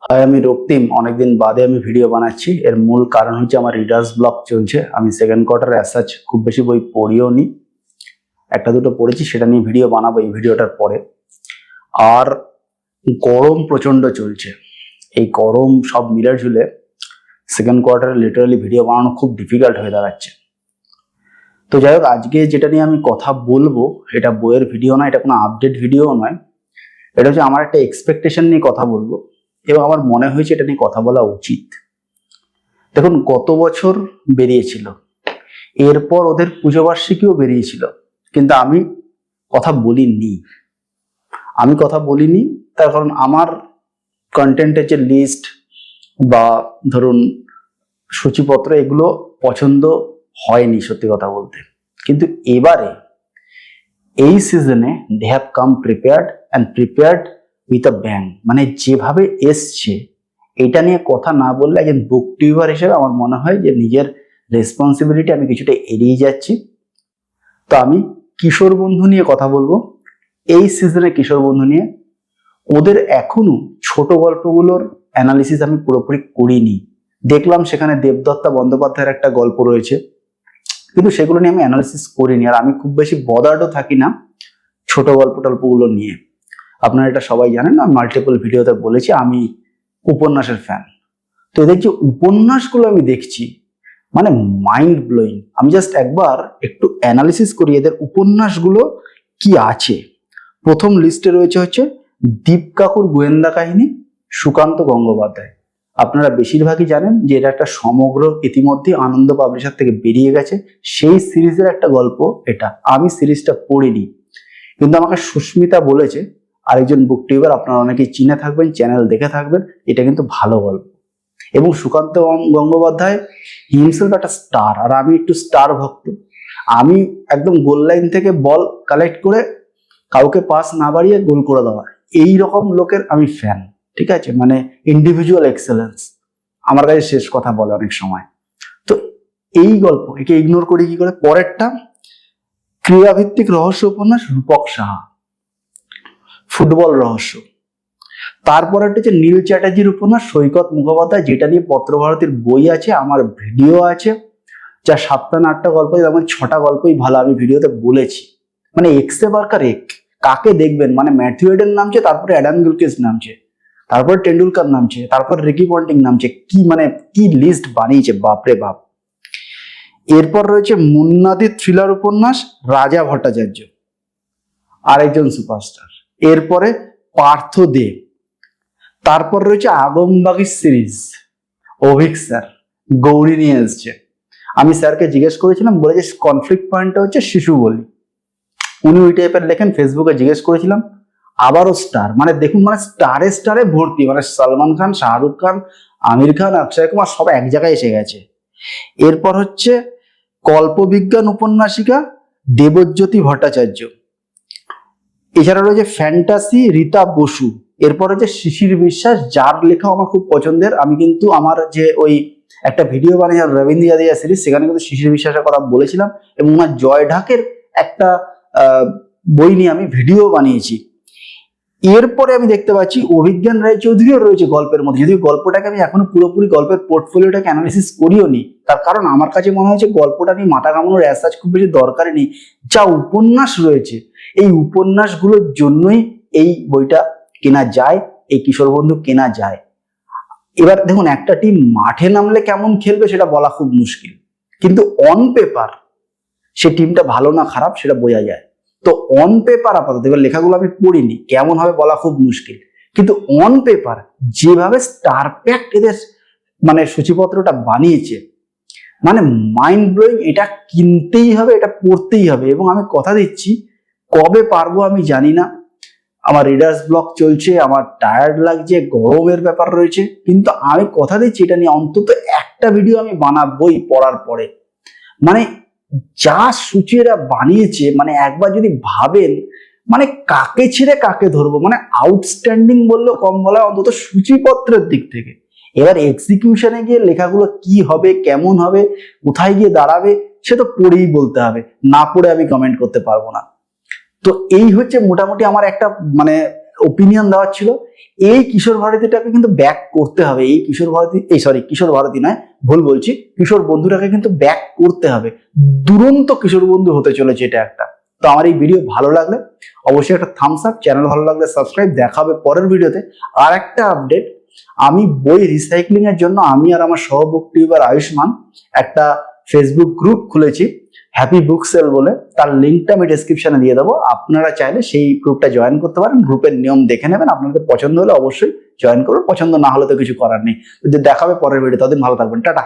হয় আমি রক্তিম, অনেকদিন বাদে আমি ভিডিও বানাচ্ছি। এর মূল কারণ হচ্ছে আমার রিডার্স ব্লক চলছে। আমি সেকেন্ড কোয়ার্টারে অ্যাজ খুব বেশি বই পড়িও নি, একটা দুটো পড়েছি, সেটা নিয়ে ভিডিও বানাবো এই ভিডিওটার পরে। আর গরম প্রচন্ড চলছে, এই গরম সব মিলে ঝুলে সেকেন্ড কোয়ার্টারে লিটারালি ভিডিও বানানো খুব ডিফিকাল্ট হয়ে দাঁড়াচ্ছে। তো যাই হোক, আজকে যেটা নিয়ে আমি কথা বলবো, এটা বইয়ের ভিডিও নয়, এটা কোনো আপডেট ভিডিও নয়, এটা হচ্ছে আমার একটা এক্সপেকটেশন নিয়ে কথা বলবো এবং আমার মনে হয়েছে এটা নিয়ে কথা বলা উচিত। দেখুন, গত বছর বেরিয়েছিল, এরপর ওদের পুজো বার্ষিকীও বেরিয়েছিল, কিন্তু আমি কথা বলিনি। তার কারণ আমার কন্টেন্টের যে লিস্ট বা ধরুন সূচিপত্র, এগুলো পছন্দ হয়নি সত্যি কথা বলতে। কিন্তু এবারে এই সিজনে they have come prepared with a bang. মানে যেভাবে এসছে, এটা নিয়ে কথা না বললে একজন বুক টিউবার হিসেবে আমার মনে হয় যে নিজের রেসপন্সিবিলিটি আমি কিছুটা এড়িয়ে যাচ্ছি। তো আমি কিশোর বন্ধু নিয়ে কথা বলবো, এই সিজনে কিশোর বন্ধু নিয়ে। ওদের এখনো ছোট গল্পগুলোর অ্যানালিসিস আমি পুরোপুরি করিনি। দেখলাম সেখানে দেবদত্তা বন্দ্যোপাধ্যায়ের একটা গল্প রয়েছে, কিন্তু সেগুলো নিয়ে আমি অ্যানালিসিস করিনি। আর আমি খুব বেশি বদার্ডও থাকি না ছোট গল্প টল্পগুলো নিয়ে। আপনারা এটা সবাই জানেন, আমি মাল্টিপল ভিডিওতে বলেছি আমি উপন্যাসের ফ্যান। তো এদের যে উপন্যাসগুলো আমি দেখছি, মানে মাইন্ড ব্লোয়িং। আমি জাস্ট একবার একটু অ্যানালিসিস করি এদের উপন্যাসগুলো কি আছে। প্রথম লিস্টে রয়েছে হচ্ছে দীপ কাকুর গোয়েন্দা কাহিনী, সুকান্ত গঙ্গোপাধ্যায়। আপনারা বেশিরভাগই জানেন যে এটা একটা সমগ্র, ইতিমধ্যে আনন্দ পাবলিশার থেকে বেরিয়ে গেছে, সেই সিরিজের একটা গল্প এটা। আমি সিরিজটা পড়িনি, কিন্তু আমাকে সুস্মিতা বলেছে, আরেকজন বুক টিউবার, আপনারা অনেকেই চিনে থাকবেন, চ্যানেল দেখে থাকবেন, এটা কিন্তু ভালো গল্প। এবং সুকান্ত গঙ্গোপাধ্যায় হিমসেলফ একটা স্টার, আর আমি একটু স্টার ভক্ত। আমি একদম গোল লাইন থেকে বল কালেক্ট করে কাউকে পাস না বাড়িয়ে গোল করে দেওয়া, এই রকম লোকের আমি ফ্যান। ঠিক আছে, মানে ইন্ডিভিজুয়াল এক্সেলেন্স আমার কাছে শেষ কথা বলে অনেক সময়। তো এই গল্প একে ইগনোর করি কি করে? পরেরটা ক্রীড়াভিত্তিক রহস্য উপন্যাস রূপক সাহা, ফুটবল রহস্য। তারপর একটা হচ্ছে নীল চ্যাটার্জির উপন্যাস সৈকত মুখোপাধ্যায়, যেটা নিয়ে পত্রভারতীর বই আছে, আমার ভিডিও আছে, যা 7টা না 8টা গল্প, আমার 6টা গল্পই ভালো, আমি ভিডিওতে বলেছি। মানে এক্সে বার্কার এক, কাকে দেখবেন, মানে ম্যাথিউ এডেন নামছে, তারপরে অ্যাডাম গিলক্রিস্ট নামছে, তারপর টেন্ডুলকার নামছে, তারপর রিকি পন্টিং নামছে। কি মানে কি লিস্ট বানিয়েছে, বাপরে বাপ। এরপর রয়েছে মুন্নাদির থ্রিলার উপন্যাস রাজা ভট্টাচার্য, আরেকজন সুপারস্টার। এরপরে পার্থ দেব। তারপর রয়েছে আগমবাগির সিরিজ, অভিক স্যার গৌরী নিয়ে এসছে। আমি স্যারকে জিজ্ঞেস করেছিলাম, বলেছে কনফ্লিক্ট পয়েন্টটা হচ্ছে শিশু বলি, উনি ওই টাইপের লেখেন। ফেসবুকে জিজ্ঞেস করেছিলাম, আবারও স্টার। মানে দেখুন, মানে স্টারে স্টারে ভর্তি, মানে সালমান খান, শাহরুখ খান, আমির খান, অক্ষয় কুমার সব এক জায়গায় এসে গেছে। এরপর হচ্ছে কল্পবিজ্ঞান উপন্যাসিকা দেবজ্যোতি ভট্টাচার্য। এছাড়া রয়েছে ফ্যান্টাসি রীতা বসু। এরপর হচ্ছে শিশির বিশ্বাস, যার লেখা আমার খুব পছন্দের। আমি কিন্তু আমার যে ওই একটা ভিডিও বানিয়ে রবীন্দ্র দিয়া সিরিজ, সেখানে কিন্তু শিশির বিশ্বাসের কথা বলেছিলাম, এবং ওনার জয় ঢাকের একটা বই নিয়ে আমি ভিডিও বানিয়েছি। এরপরে আমি দেখতে পাচ্ছি অভিজ্ঞান রায়চৌধুরীও রয়েছে গল্পের মধ্যে, যদিও গল্পটাকে আমি এখনো পুরোপুরি গল্পের পোর্টফোলিওটাকে অ্যানালিসিস করিও নি। তার কারণ আমার কাছে মনে হয়েছে গল্পটা নিয়ে মাথা কামানোর অ্যাজ খুব বেশি দরকারই নেই। যা উপন্যাস রয়েছে, এই উপন্যাসগুলোর জন্যই এই বইটা কেনা যায়, এই কিশোর বন্ধু কেনা যায়। এবার দেখুন, একটা টিম মাঠে নামলে কেমন খেলবে সেটা বলা খুব মুশকিল, কিন্তু অন পেপার সে টিমটা ভালো না খারাপ সেটা বোঝা যায়। তো অন পেপার আপাতত, এবার লেখাগুলো আমি পড়িনি, কেমন হবে বলা খুব মুশকিল, কিন্তু অন পেপার যেভাবে স্টার প্যাক্ট এদের মানে সূচিপত্রটা বানিয়েছে, মানে মাইন্ড ব্লোয়িং। এটা কিনতেই হবে, এটা পড়তেই হবে। এবং আমি কথা দিচ্ছি, কবে পারবো আমি জানি না, আমার রিডার্স ব্লক চলছে, আমার টায়ার্ড লাগছে, গরমের ব্যাপার রয়েছে, কিন্তু আমি কথা দিচ্ছি এটা নিয়ে অন্তত একটা ভিডিও আমি বানাবোই পড়ার পরে। মানে যা সূচিরা বানিয়েছে, মানে একবার যদি ভাবেন, মানে কাকে ছেড়ে কাকে ধরবো, মানে আউটস্ট্যান্ডিং বললেও কম বলা, অন্তত সূচিপত্রের দিক থেকে। এবার এক্সিকিউশনে গিয়ে লেখাগুলো কি হবে, কেমন হবে, কোথায় গিয়ে দাঁড়াবে, সে তো পড়েই বলতে হবে, না পড়ে আমি কমেন্ট করতে পারবো না। তো এই হচ্ছে মোটামুটি আমার একটা মানে ওপিনিয়ন দেওয়ার ছিল, এই কিশোর ভারতীটাকে কিন্তু ব্যাক করতে হবে। এই কিশোর ভারতী, কিশোর ভারতী নয়, ভুল বলছি, কিশোর বন্ধুটাকে কিন্তু ব্যাক করতে হবে। দুরন্ত কিশোর বন্ধু হতে চলেছে এটা একটা। তো আমার এই ভিডিও ভালো লাগলে অবশ্যই একটা থামস আপ, চ্যানেল ভালো লাগলে সাবস্ক্রাইব। দেখা হবে পরের ভিডিওতে। আর একটা আপডেট, আমি বই রিসাইক্লিং এর জন্য আমি আর আমার সহভোক্তা ইউটিউবার আয়ুষ্মান একটা ফেসবুক গ্রুপ খুলেছি, হ্যাপি বুক সেল বলে। তার লিঙ্কটা আমি ডেসক্রিপশনে দিয়ে দেবো, আপনারা চাইলে সেই গ্রুপটা জয়েন করতে পারেন। গ্রুপের নিয়ম দেখে নেবেন, আপনাদের পছন্দ হলে অবশ্যই জয়েন করুন, পছন্দ না হলে তো কিছু করার নেই। দেখাবে পরের ভিডিও, ততদিন ভালো থাকবেন, টাটা।